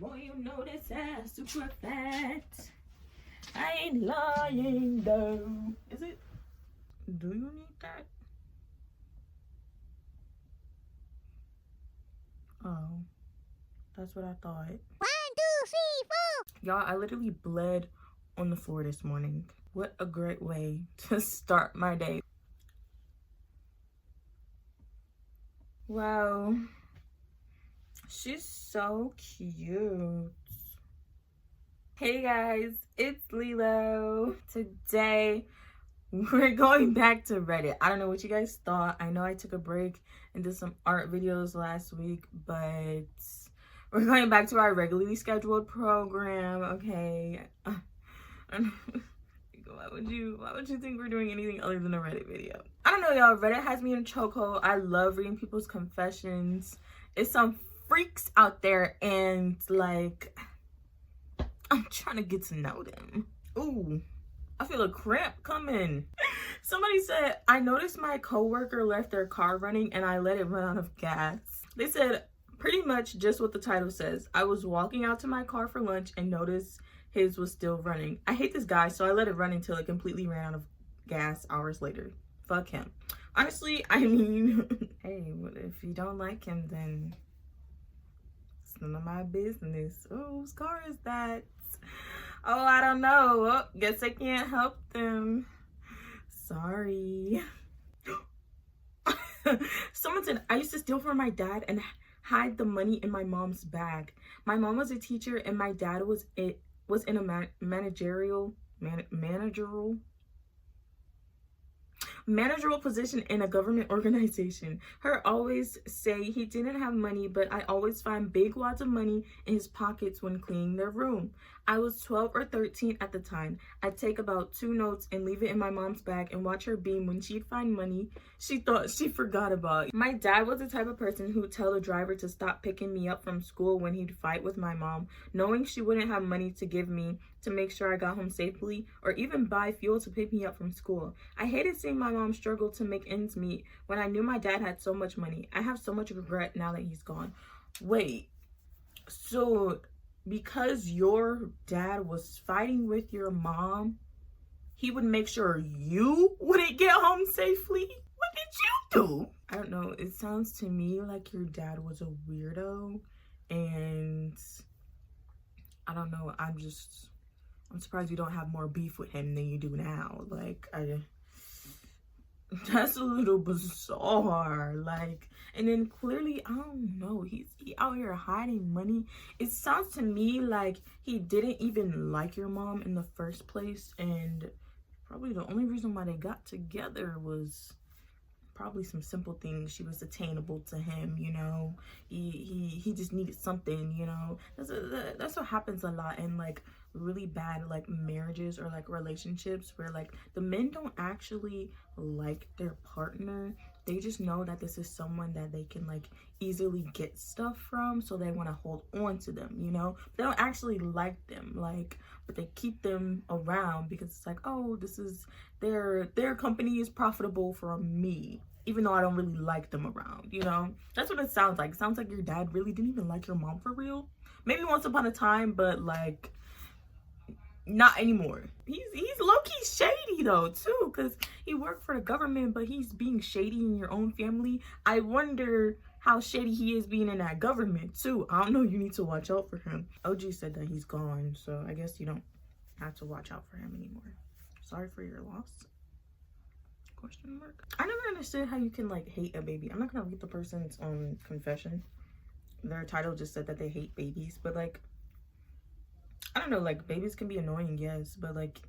Boy, you know this ass super fat. I ain't lying though. Is it? Do you need that? Oh, that's what I thought. 1, 2, 3, 4. Y'all, I literally bled on the floor this morning. What a great way to start my day. Wow. She's so cute. Hey guys, it's Lilo. Today, we're going back to Reddit. I don't know what you guys thought. I know I took a break and did some art videos last week, but we're going back to our regularly scheduled program, okay? Why would you think we're doing anything other than a Reddit video? I don't know, y'all. Reddit has me in a chokehold. I love reading people's confessions. It's some freaks out there, and like, I'm trying to get to know them. Ooh, I feel a cramp coming. Somebody said, I noticed my coworker left their car running and I let it run out of gas. They said pretty much just what the title says. I was walking out to my car for lunch and noticed his was still running. I hate this guy, so I let it run until it completely ran out of gas hours later. Fuck him. Honestly, I mean, hey, if you don't like him, then it's none of my business. Oh, whose car is that? Oh, I don't know. Oh, guess I can't help them. Sorry. Someone said, I used to steal from my dad and hide the money in my mom's bag. My mom was a teacher and my dad was in a managerial position in a government organization. Her always say he didn't have money, but I always find big wads of money in his pockets when cleaning their room. I was 12 or 13 at the time. I'd take about 2 notes and leave it in my mom's bag and watch her beam when she'd find money she thought she forgot about. My dad was the type of person who would tell the driver to stop picking me up from school when he'd fight with my mom, knowing she wouldn't have money to give me to make sure I got home safely or even buy fuel to pick me up from school. I hated seeing my mom struggle to make ends meet when I knew my dad had so much money. I have so much regret now that he's gone. Wait, so because your dad was fighting with your mom, he would make sure you wouldn't get home safely? What did you do? I don't know. It sounds to me like your dad was a weirdo, and I don't know. I'm surprised you don't have more beef with him than you do now. Like, that's a little bizarre. Like, and then clearly, I don't know, he out here hiding money. It sounds to me like he didn't even like your mom in the first place, and probably the only reason why they got together was probably some simple things. She was attainable to him, you know. He just needed something, you know. That's what happens a lot in like really bad like marriages or like relationships, where like the men don't actually like their partner. They just know that this is someone that they can like easily get stuff from, so they want to hold on to them, you know. They don't actually like them, like, but they keep them around because it's like, oh, this is their company is profitable for me, even though I don't really like them around, you know. That's what it sounds like. It sounds like your dad really didn't even like your mom for real. Maybe once upon a time, but like not anymore. He's low-key shady though too, because he worked for the government, but he's being shady in your own family. I wonder how shady he is being in that government too. I don't know. You need to watch out for him. OG said that he's gone, so I guess you don't have to watch out for him anymore. Sorry for your loss. Question mark. I never understood how you can like hate a baby. I'm not gonna read the person's confession. Their title just said that they hate babies, but like, I don't know, like babies can be annoying, yes, but like,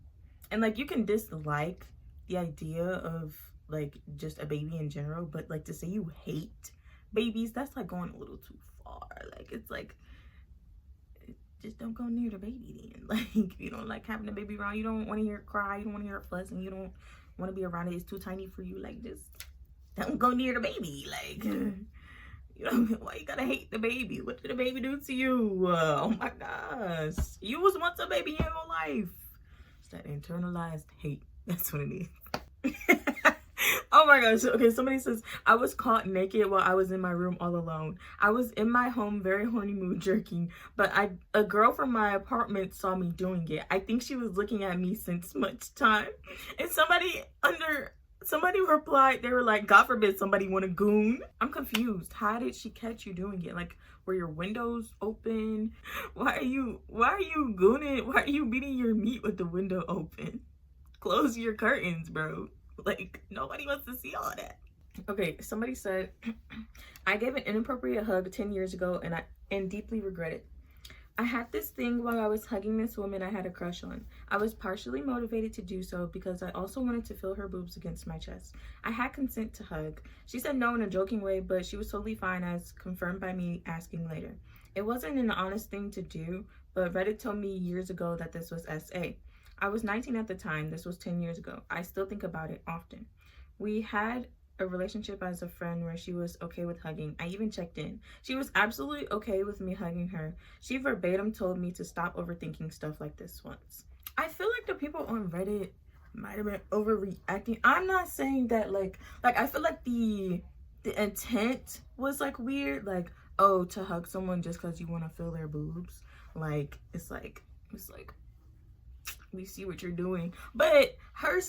and like you can dislike the idea of like just a baby in general, but like to say you hate babies, that's like going a little too far. Like, it's like, just don't go near the baby then. Like, you don't like having a baby around, you don't want to hear it cry, you don't want to hear it fuss, and you don't want to be around it, it's too tiny for you. Like, just don't go near the baby. Like, you know, why you gotta hate the baby? What did the baby do to you? Oh my gosh, you was once a baby in your life. It's that internalized hate. That's what it is. Oh my gosh. Okay, somebody says, I was caught naked while I was in my room all alone. I was in my home, very horny mood, jerking, but a girl from my apartment saw me doing it. I think she was looking at me since much time. And somebody replied, they were like, God forbid somebody want a goon. I'm confused. How did she catch you doing it? Like, were your windows open? Why are you gooning? Why are you beating your meat with the window open? Close your curtains, bro. Like, nobody wants to see all of that. Okay, somebody said, I gave an inappropriate hug 10 years ago and deeply regret it. I had this thing while I was hugging this woman I had a crush on. I was partially motivated to do so because I also wanted to feel her boobs against my chest. I had consent to hug. She said no in a joking way, but she was totally fine, as confirmed by me asking later. It wasn't an honest thing to do, but Reddit told me years ago that this was SA. I was 19 at the time. This was 10 years ago. I still think about it often. We had a relationship as a friend where she was okay with hugging. I even checked in. She was absolutely okay with me hugging her. She verbatim told me to stop overthinking stuff like this once. I feel like the people on Reddit might have been overreacting. I'm not saying that like I feel like the intent was like weird, like, oh, to hug someone just because you want to feel their boobs. Like it's like we see what you're doing. But her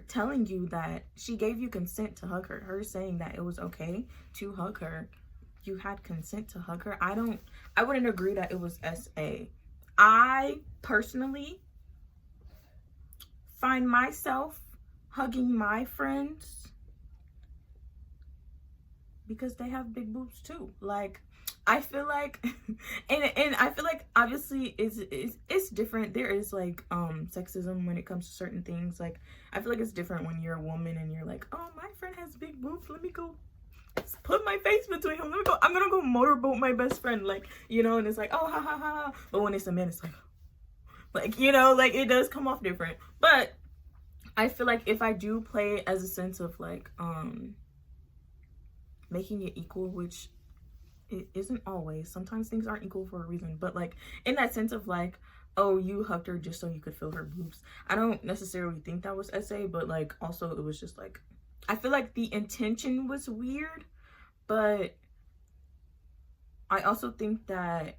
telling you that she gave you consent to hug her saying that it was okay to hug her, you had consent to hug her. I wouldn't agree that it was SA. I personally find myself hugging my friends because they have big boobs too. Like, I feel like and I feel like obviously it's different. There is like sexism when it comes to certain things. Like, I feel like it's different when you're a woman and you're like, oh, my friend has big boobs, let me go put my face between them, I'm gonna go motorboat my best friend, like, you know. And it's like, oh, ha ha ha. But when it's a man, it's like, you know, like, it does come off different. But I feel like if I do play it as a sense of like making it equal, which it isn't always, sometimes things aren't equal for a reason, but like in that sense of like, oh, you hugged her just so you could feel her boobs, I don't necessarily think that was SA. But like, also, it was just like, I feel like the intention was weird, but I also think that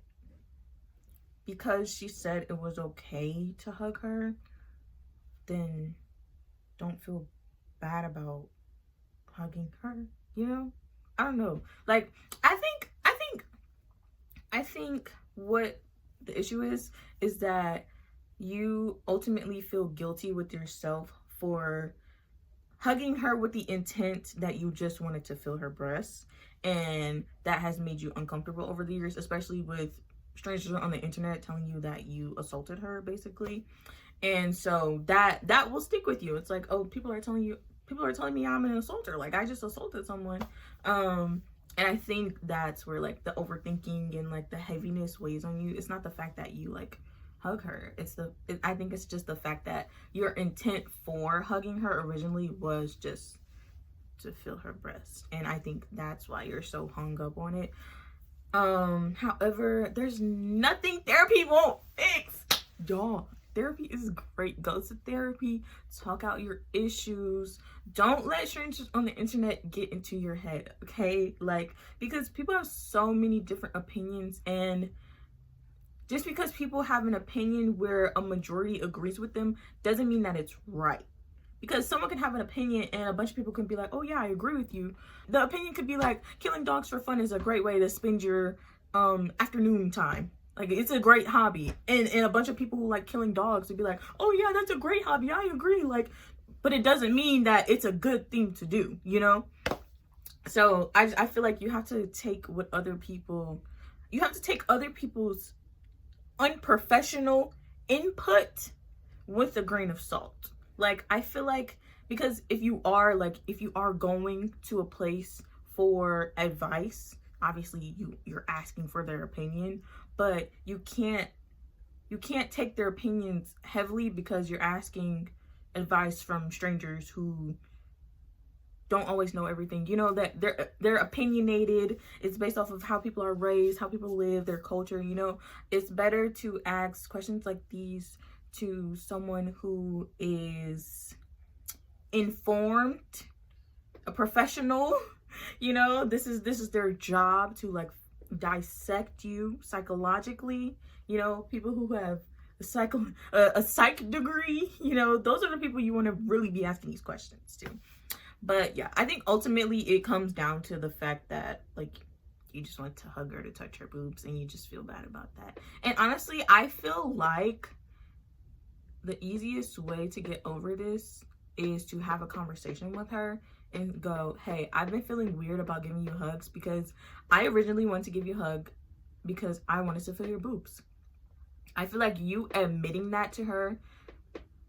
because she said it was okay to hug her, then don't feel bad about hugging her, you know? I don't know. Like, I think what the issue is that you ultimately feel guilty with yourself for hugging her with the intent that you just wanted to feel her breasts, and that has made you uncomfortable over the years, especially with strangers on the internet telling you that you assaulted her, basically. And so that will stick with you. It's like, oh, people are telling me I'm an assaulter, like I just assaulted someone. And I think that's where like the overthinking and like the heaviness weighs on you. It's not the fact that you like hug her. I think it's just the fact that your intent for hugging her originally was just to feel her breast. And I think that's why you're so hung up on it. However, there's nothing therapy won't fix. Y'all, therapy is great. Go to therapy, talk out your issues. Don't let strangers on the internet get into your head, okay? Like, because people have so many different opinions, and just because people have an opinion where a majority agrees with them doesn't mean that it's right. Because someone can have an opinion and a bunch of people can be like, oh yeah, I agree with you. The opinion could be like, killing dogs for fun is a great way to spend your afternoon time. Like, it's a great hobby. And a bunch of people who like killing dogs would be like, oh yeah, that's a great hobby, I agree. Like, but it doesn't mean that it's a good thing to do, you know? So I feel like you have to take other people's unprofessional input with a grain of salt. Like, I feel like, because if you are going to a place for advice, obviously you're asking for their opinion, but you can't take their opinions heavily because you're asking advice from strangers who don't always know everything. You know, that they're opinionated. It's based off of how people are raised, how people live, their culture, you know. It's better to ask questions like these to someone who is informed a professional. You know, this is their job to like dissect you psychologically. You know, people who have a psych degree, you know, those are the people you want to really be asking these questions to. But yeah, I think ultimately it comes down to the fact that like you just want to hug her, to touch her boobs, and you just feel bad about that. And honestly, I feel like the easiest way to get over this is to have a conversation with her and go, hey, I've been feeling weird about giving you hugs because I originally wanted to give you a hug because I wanted to feel your boobs. I feel like you admitting that to her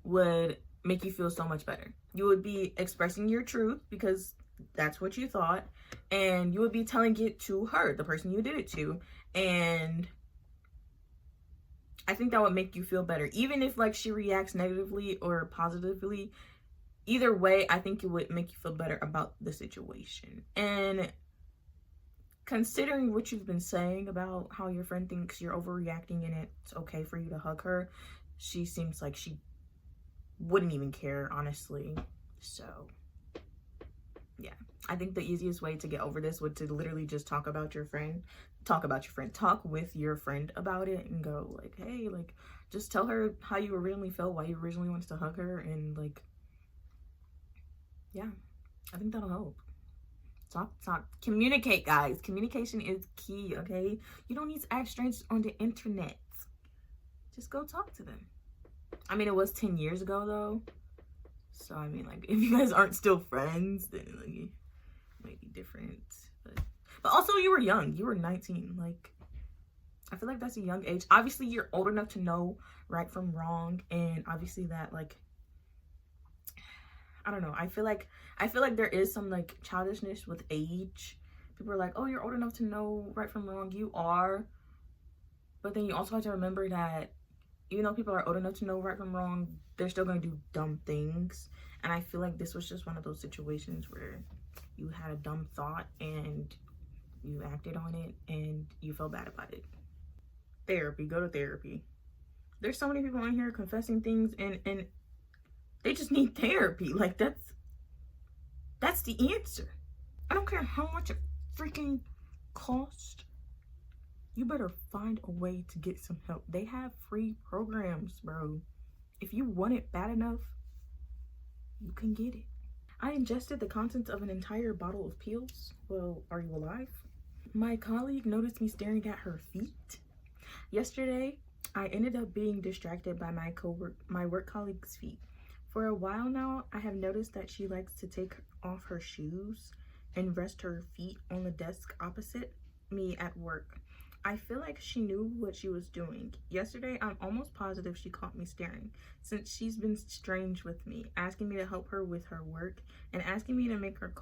would make you feel so much better. You would be expressing your truth because that's what you thought, and you would be telling it to her, the person you did it to, and I think that would make you feel better. Even if like she reacts negatively or positively, either way, I think it would make you feel better about the situation. And considering what you've been saying about how your friend thinks you're overreacting and it's okay for you to hug her, she seems like she wouldn't even care, honestly. So yeah, I think the easiest way to get over this would to literally just talk with your friend about it and go like, hey, like just tell her how you originally felt, why you originally wanted to hug her, and like, yeah, I think that'll help. Talk, communicate, guys. Communication is key, okay? You don't need to ask strangers on the internet. Just go talk to them. I mean, it was 10 years ago though, so I mean, like, if you guys aren't still friends, then like, it might be different. But also, you were young. You were 19. Like, I feel like that's a young age. Obviously, you're old enough to know right from wrong, and obviously that, like, I don't know. I feel like there is some like childishness with age. People are like, oh, you're old enough to know right from wrong. You are. But then you also have to remember that even though people are old enough to know right from wrong, they're still going to do dumb things. And I feel like this was just one of those situations where you had a dumb thought and you acted on it and you felt bad about it. Therapy. Go to therapy. There's so many people on here confessing things and they just need therapy. Like, that's the answer. I don't care how much it freaking costs. You better find a way to get some help. They have free programs, bro. If you want it bad enough, you can get it. I ingested the contents of an entire bottle of Peels. Well, are you alive? My colleague noticed me staring at her feet. Yesterday, I ended up being distracted by my work colleague's feet. For a while now, I have noticed that she likes to take off her shoes and rest her feet on the desk opposite me at work. I feel like she knew what she was doing. Yesterday, I'm almost positive she caught me staring, since she's been strange with me, asking me to help her with her work and asking me to make her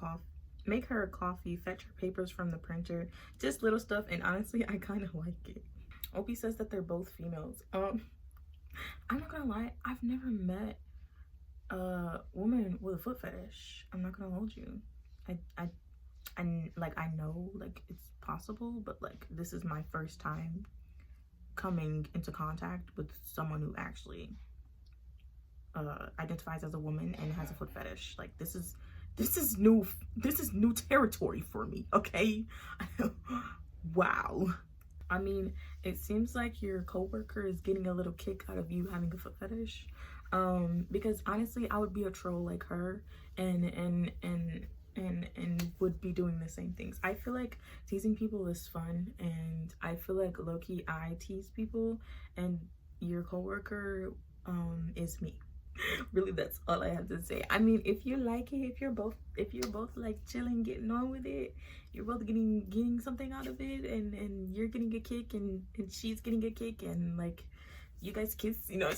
a coffee, fetch her papers from the printer, just little stuff, and honestly, I kind of like it. Opie says that they're both females. I'm not gonna lie, I've never met a woman with a foot fetish. I'm not gonna hold you. I know like it's possible, but like this is my first time coming into contact with someone who actually identifies as a woman and has a foot fetish. Like this is new territory for me, okay? Wow. I mean, it seems like your coworker is getting a little kick out of you having a foot fetish. Because honestly, I would be a troll like her and would be doing the same things. I feel like teasing people is fun, and I feel like low-key I tease people, and your coworker is me. Really, that's all I have to say. I mean, if you like it, if you're both like chilling, getting on with it, you're both getting something out of it, and you're getting a kick and she's getting a kick, and like you guys kiss, you know.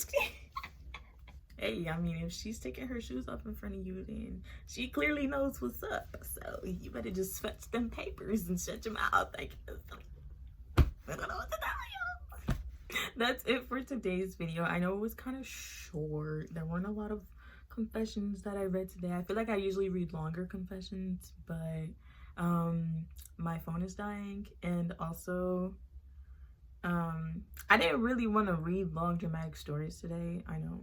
Hey, I mean, if she's taking her shoes off in front of you, then she clearly knows what's up. So you better just fetch them papers and shut your mouth. Like, I don't know what to tell you. That's it for today's video. I know it was kind of short. There weren't a lot of confessions that I read today. I feel like I usually read longer confessions, but my phone is dying, and also I didn't really want to read long dramatic stories today. I know.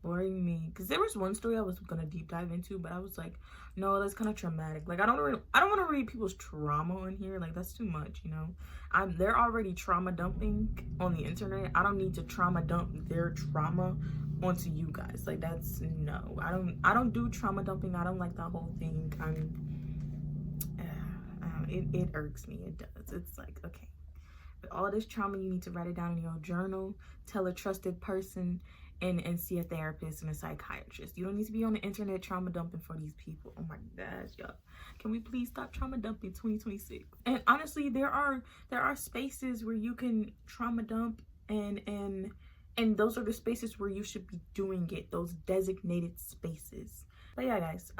boring me, because there was one story I was gonna deep dive into, but I was like, no, that's kind of traumatic. Like I don't want to read people's trauma on here. Like that's too much, you know. They're already trauma dumping on the internet. I don't need to trauma dump their trauma onto you guys. Like that's no. I don't do trauma dumping. I don't like that whole thing. It irks me. It does. It's like, okay, but all this trauma, you need to write it down in your journal, tell a trusted person, and see a therapist and a psychiatrist. You don't need to be on the internet trauma dumping for these people. Oh my gosh, y'all. Can we please stop trauma dumping 2026? And honestly, there are spaces where you can trauma dump, and those are the spaces where you should be doing it, those designated spaces. But yeah, guys,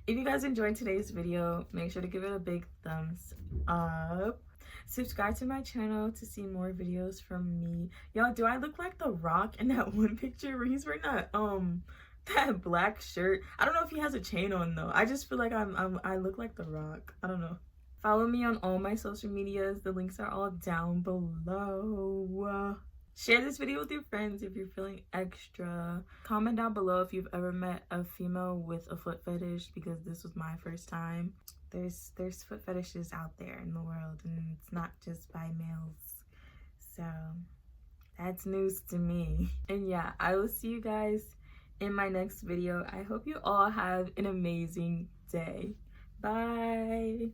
if you guys enjoyed today's video, make sure to give it a big thumbs up. Subscribe to my channel to see more videos from me. Y'all, do I look like The Rock in that one picture where he's wearing that black shirt? I don't know if he has a chain on though. I just feel like I look like The Rock. I don't know. Follow me on all my social medias. The links are all down below. Share this video with your friends if you're feeling extra. Comment down below if you've ever met a female with a foot fetish, because this was my first time. There's foot fetishes out there in the world, and it's not just by males. So that's news to me. And yeah, I will see you guys in my next video. I hope you all have an amazing day. Bye.